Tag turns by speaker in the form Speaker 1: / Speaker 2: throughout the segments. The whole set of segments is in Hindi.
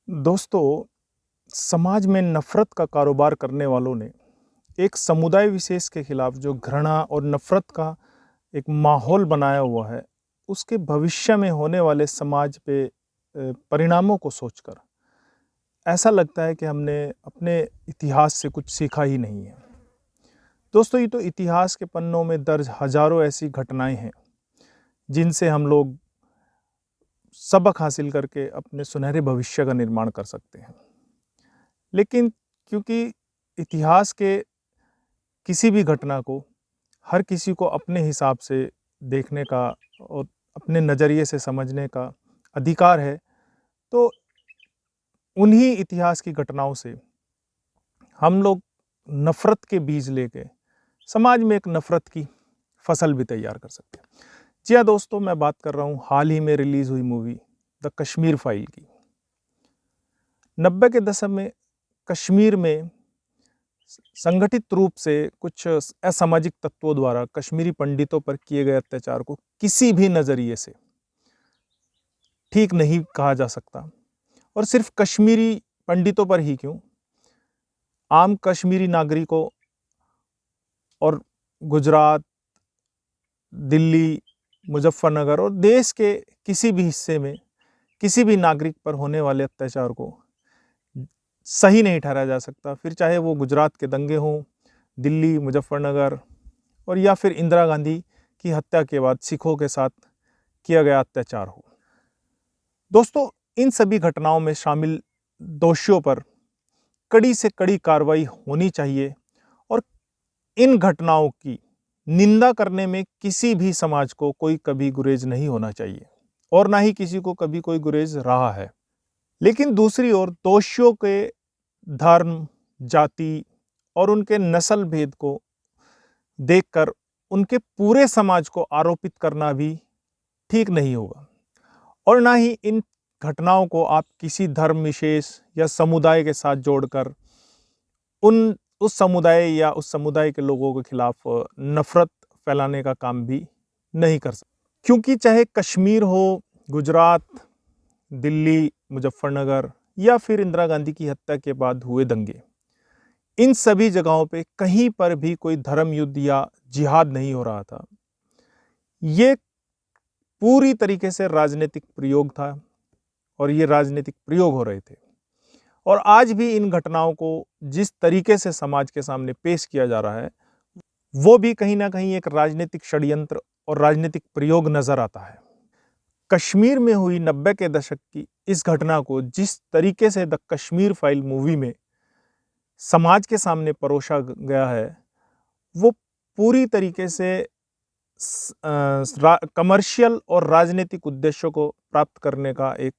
Speaker 1: दोस्तों, समाज में नफ़रत का कारोबार करने वालों ने एक समुदाय विशेष के खिलाफ जो घृणा और नफ़रत का एक माहौल बनाया हुआ है, उसके भविष्य में होने वाले समाज पे परिणामों को सोचकर ऐसा लगता है कि हमने अपने इतिहास से कुछ सीखा ही नहीं है। दोस्तों, ये तो इतिहास के पन्नों में दर्ज हज़ारों ऐसी घटनाएँ हैं, जिनसे हम लोग सबक हासिल करके अपने सुनहरे भविष्य का निर्माण कर सकते हैं। लेकिन क्योंकि इतिहास के किसी भी घटना को हर किसी को अपने हिसाब से देखने का और अपने नज़रिए से समझने का अधिकार है, तो उन्हीं इतिहास की घटनाओं से हम लोग नफ़रत के बीज लेके समाज में एक नफ़रत की फसल भी तैयार कर सकते हैं। जी हाँ दोस्तों, मैं बात कर रहा हूँ हाल ही में रिलीज़ हुई मूवी द कश्मीर फाइल की। 90 के दशक में कश्मीर में संगठित रूप से कुछ असामाजिक तत्वों द्वारा कश्मीरी पंडितों पर किए गए अत्याचार को किसी भी नज़रिए से ठीक नहीं कहा जा सकता। और सिर्फ कश्मीरी पंडितों पर ही क्यों, आम कश्मीरी नागरिकों और गुजरात, दिल्ली, मुजफ्फरनगर और देश के किसी भी हिस्से में किसी भी नागरिक पर होने वाले अत्याचार को सही नहीं ठहराया जा सकता। फिर चाहे वो गुजरात के दंगे हों, दिल्ली, मुजफ्फरनगर और या फिर इंदिरा गांधी की हत्या के बाद सिखों के साथ किया गया अत्याचार हो। दोस्तों, इन सभी घटनाओं में शामिल दोषियों पर कड़ी से कड़ी कार्रवाई होनी चाहिए और इन घटनाओं की निंदा करने में किसी भी समाज को कोई कभी गुरेज नहीं होना चाहिए और ना ही किसी को कभी कोई गुरेज रहा है। लेकिन दूसरी ओर दोषियों के धर्म, जाति और उनके नस्ल भेद को देखकर उनके पूरे समाज को आरोपित करना भी ठीक नहीं होगा और ना ही इन घटनाओं को आप किसी धर्म विशेष या समुदाय के साथ जोड़कर उस समुदाय या उस समुदाय के लोगों के खिलाफ नफरत फैलाने का काम भी नहीं कर सकते। क्योंकि चाहे कश्मीर हो, गुजरात, दिल्ली, मुजफ्फरनगर या फिर इंदिरा गांधी की हत्या के बाद हुए दंगे, इन सभी जगहों पे कहीं पर भी कोई धर्म युद्ध या जिहाद नहीं हो रहा था। ये पूरी तरीके से राजनीतिक प्रयोग था और ये राजनीतिक प्रयोग हो रहे थे। और आज भी इन घटनाओं को जिस तरीके से समाज के सामने पेश किया जा रहा है, वो भी कहीं ना कहीं एक राजनीतिक षड्यंत्र और राजनीतिक प्रयोग नजर आता है। कश्मीर में हुई 90 के दशक की इस घटना को जिस तरीके से द कश्मीर फाइल मूवी में समाज के सामने परोसा गया है, वो पूरी तरीके से कमर्शियल और राजनीतिक उद्देश्यों को प्राप्त करने का एक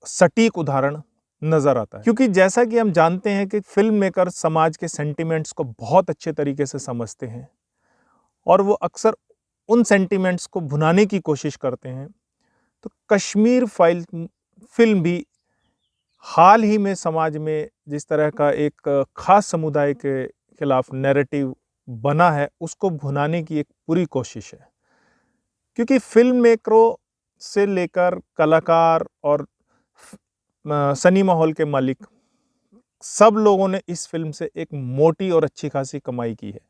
Speaker 1: सटीक उदाहरण नजर आता है। क्योंकि जैसा कि हम जानते हैं कि फिल्म मेकर समाज के सेंटिमेंट्स को बहुत अच्छे तरीके से समझते हैं और वो अक्सर उन सेंटिमेंट्स को भुनाने की कोशिश करते हैं। तो कश्मीर फाइल फिल्म भी हाल ही में समाज में जिस तरह का एक खास समुदाय के खिलाफ नैरेटिव बना है, उसको भुनाने की एक पूरी कोशिश है। क्योंकि फिल्म मेकरों से लेकर कलाकार और सिनेमा हॉल के मालिक, सब लोगों ने इस फिल्म से एक मोटी और अच्छी खासी कमाई की है।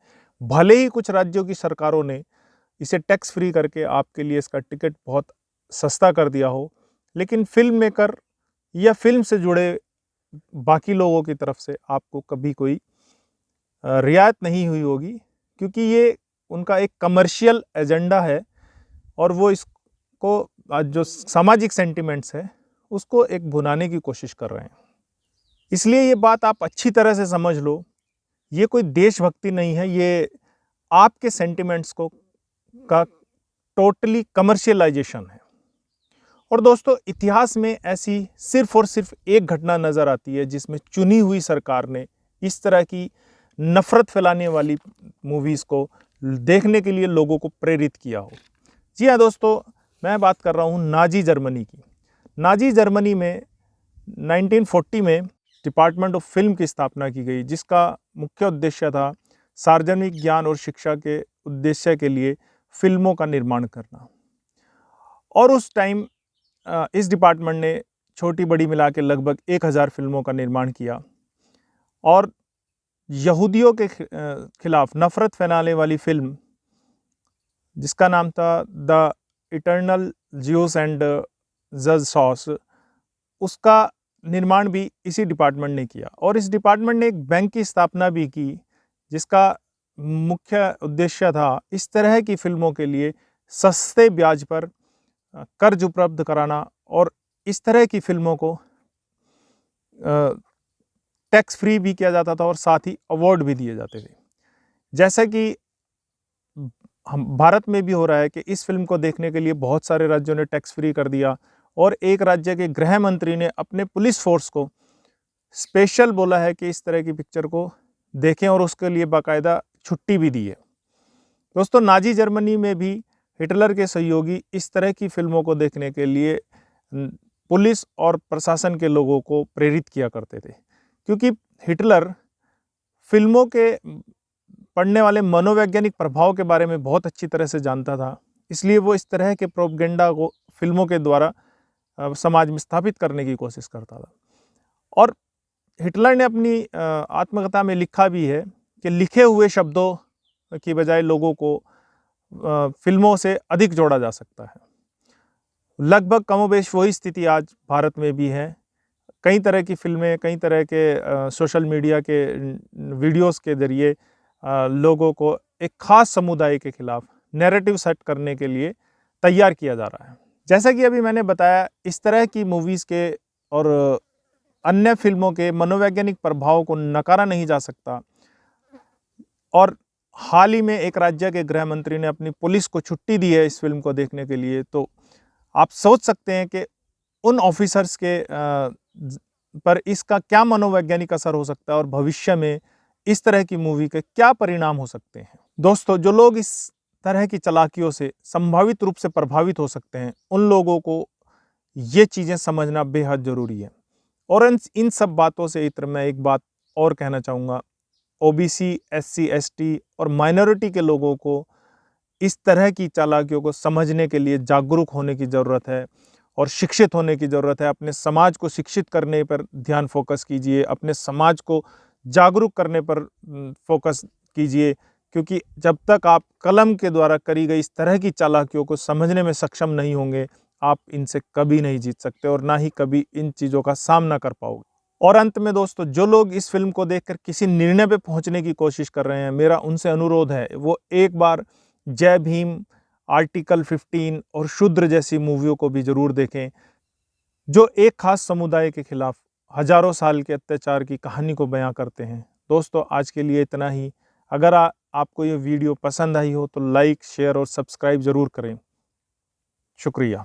Speaker 1: भले ही कुछ राज्यों की सरकारों ने इसे टैक्स फ्री करके आपके लिए इसका टिकट बहुत सस्ता कर दिया हो, लेकिन फिल्म मेकर या फिल्म से जुड़े बाकी लोगों की तरफ से आपको कभी कोई रियायत नहीं हुई होगी, क्योंकि ये उनका एक कमर्शियल एजेंडा है और वो इसको जो सामाजिक सेंटिमेंट्स है उसको एक भुनाने की कोशिश कर रहे हैं। इसलिए ये बात आप अच्छी तरह से समझ लो, ये कोई देशभक्ति नहीं है, ये आपके सेंटिमेंट्स का टोटली कमर्शियलाइजेशन है। और दोस्तों, इतिहास में ऐसी सिर्फ और सिर्फ एक घटना नजर आती है जिसमें चुनी हुई सरकार ने इस तरह की नफरत फैलाने वाली मूवीज को देखने के लिए लोगों को प्रेरित किया हो। जी हाँ दोस्तों, मैं बात कर रहा हूँ नाजी जर्मनी की। नाजी जर्मनी में 1940 में डिपार्टमेंट ऑफ फिल्म की स्थापना की गई, जिसका मुख्य उद्देश्य था सार्वजनिक ज्ञान और शिक्षा के उद्देश्य के लिए फिल्मों का निर्माण करना। और उस टाइम इस डिपार्टमेंट ने छोटी बड़ी मिला के लगभग 1000 फिल्मों का निर्माण किया और यहूदियों के खिलाफ नफरत फैलाने वाली फिल्म जिसका नाम था द इटर्नल ज्यूस एंड जज सॉस, उसका निर्माण भी इसी डिपार्टमेंट ने किया। और इस डिपार्टमेंट ने एक बैंक की स्थापना भी की जिसका मुख्य उद्देश्य था इस तरह की फिल्मों के लिए सस्ते ब्याज पर कर्ज उपलब्ध कराना और इस तरह की फिल्मों को टैक्स फ्री भी किया जाता था और साथ ही अवार्ड भी दिए जाते थे। जैसा कि हम भारत में भी हो रहा है कि इस फिल्म को देखने के लिए बहुत सारे राज्यों ने टैक्स फ्री कर दिया और एक राज्य के गृह मंत्री ने अपने पुलिस फोर्स को स्पेशल बोला है कि इस तरह की पिक्चर को देखें और उसके लिए बाकायदा छुट्टी भी दी है। दोस्तों, नाजी जर्मनी में भी हिटलर के सहयोगी इस तरह की फिल्मों को देखने के लिए पुलिस और प्रशासन के लोगों को प्रेरित किया करते थे, क्योंकि हिटलर फिल्मों के पड़ने वाले मनोवैज्ञानिक प्रभाव के बारे में बहुत अच्छी तरह से जानता था। इसलिए वो इस तरह के प्रोपगेंडा को फिल्मों के द्वारा समाज में स्थापित करने की कोशिश करता था। और हिटलर ने अपनी आत्मकथा में लिखा भी है कि लिखे हुए शब्दों की बजाय लोगों को फिल्मों से अधिक जोड़ा जा सकता है। लगभग कमोबेश वही स्थिति आज भारत में भी है। कई तरह की फिल्में, कई तरह के सोशल मीडिया के वीडियोस के जरिए लोगों को एक खास समुदाय के खिलाफ नैरेटिव सेट करने के लिए तैयार किया जा रहा है। जैसा कि अभी मैंने बताया, इस तरह की मूवीज़ के और अन्य फिल्मों के मनोवैज्ञानिक प्रभाव को नकारा नहीं जा सकता। और हाल ही में एक राज्य के गृह मंत्री ने अपनी पुलिस को छुट्टी दी है इस फिल्म को देखने के लिए, तो आप सोच सकते हैं कि उन ऑफिसर्स के पर इसका क्या मनोवैज्ञानिक असर हो सकता है और भविष्य में इस तरह की मूवी के क्या परिणाम हो सकते हैं। दोस्तों, जो लोग इस तरह की चालाकियों से संभावित रूप से प्रभावित हो सकते हैं, उन लोगों को ये चीज़ें समझना बेहद ज़रूरी है। और इन सब बातों से इतर मैं एक बात और कहना चाहूँगा, ओबीसी, एससी, एसटी और माइनॉरिटी के लोगों को इस तरह की चालाकियों को समझने के लिए जागरूक होने की ज़रूरत है और शिक्षित होने की ज़रूरत है। अपने समाज को शिक्षित करने पर ध्यान फोकस कीजिए, अपने समाज को जागरूक करने पर फोकस कीजिए, क्योंकि जब तक आप कलम के द्वारा करी गई इस तरह की चालाकियों को समझने में सक्षम नहीं होंगे, आप इनसे कभी नहीं जीत सकते और ना ही कभी इन चीज़ों का सामना कर पाओगे। और अंत में दोस्तों, जो लोग इस फिल्म को देखकर किसी निर्णय पे पहुंचने की कोशिश कर रहे हैं, मेरा उनसे अनुरोध है वो एक बार जय भीम, आर्टिकल 15 और शूद्र जैसी मूवियों को भी जरूर देखें, जो एक खास समुदाय के खिलाफ हजारों साल के अत्याचार की कहानी को बयां करते हैं। दोस्तों, आज के लिए इतना ही। अगर आपको ये वीडियो पसंद आई हो तो लाइक, शेयर और सब्सक्राइब ज़रूर करें। शुक्रिया।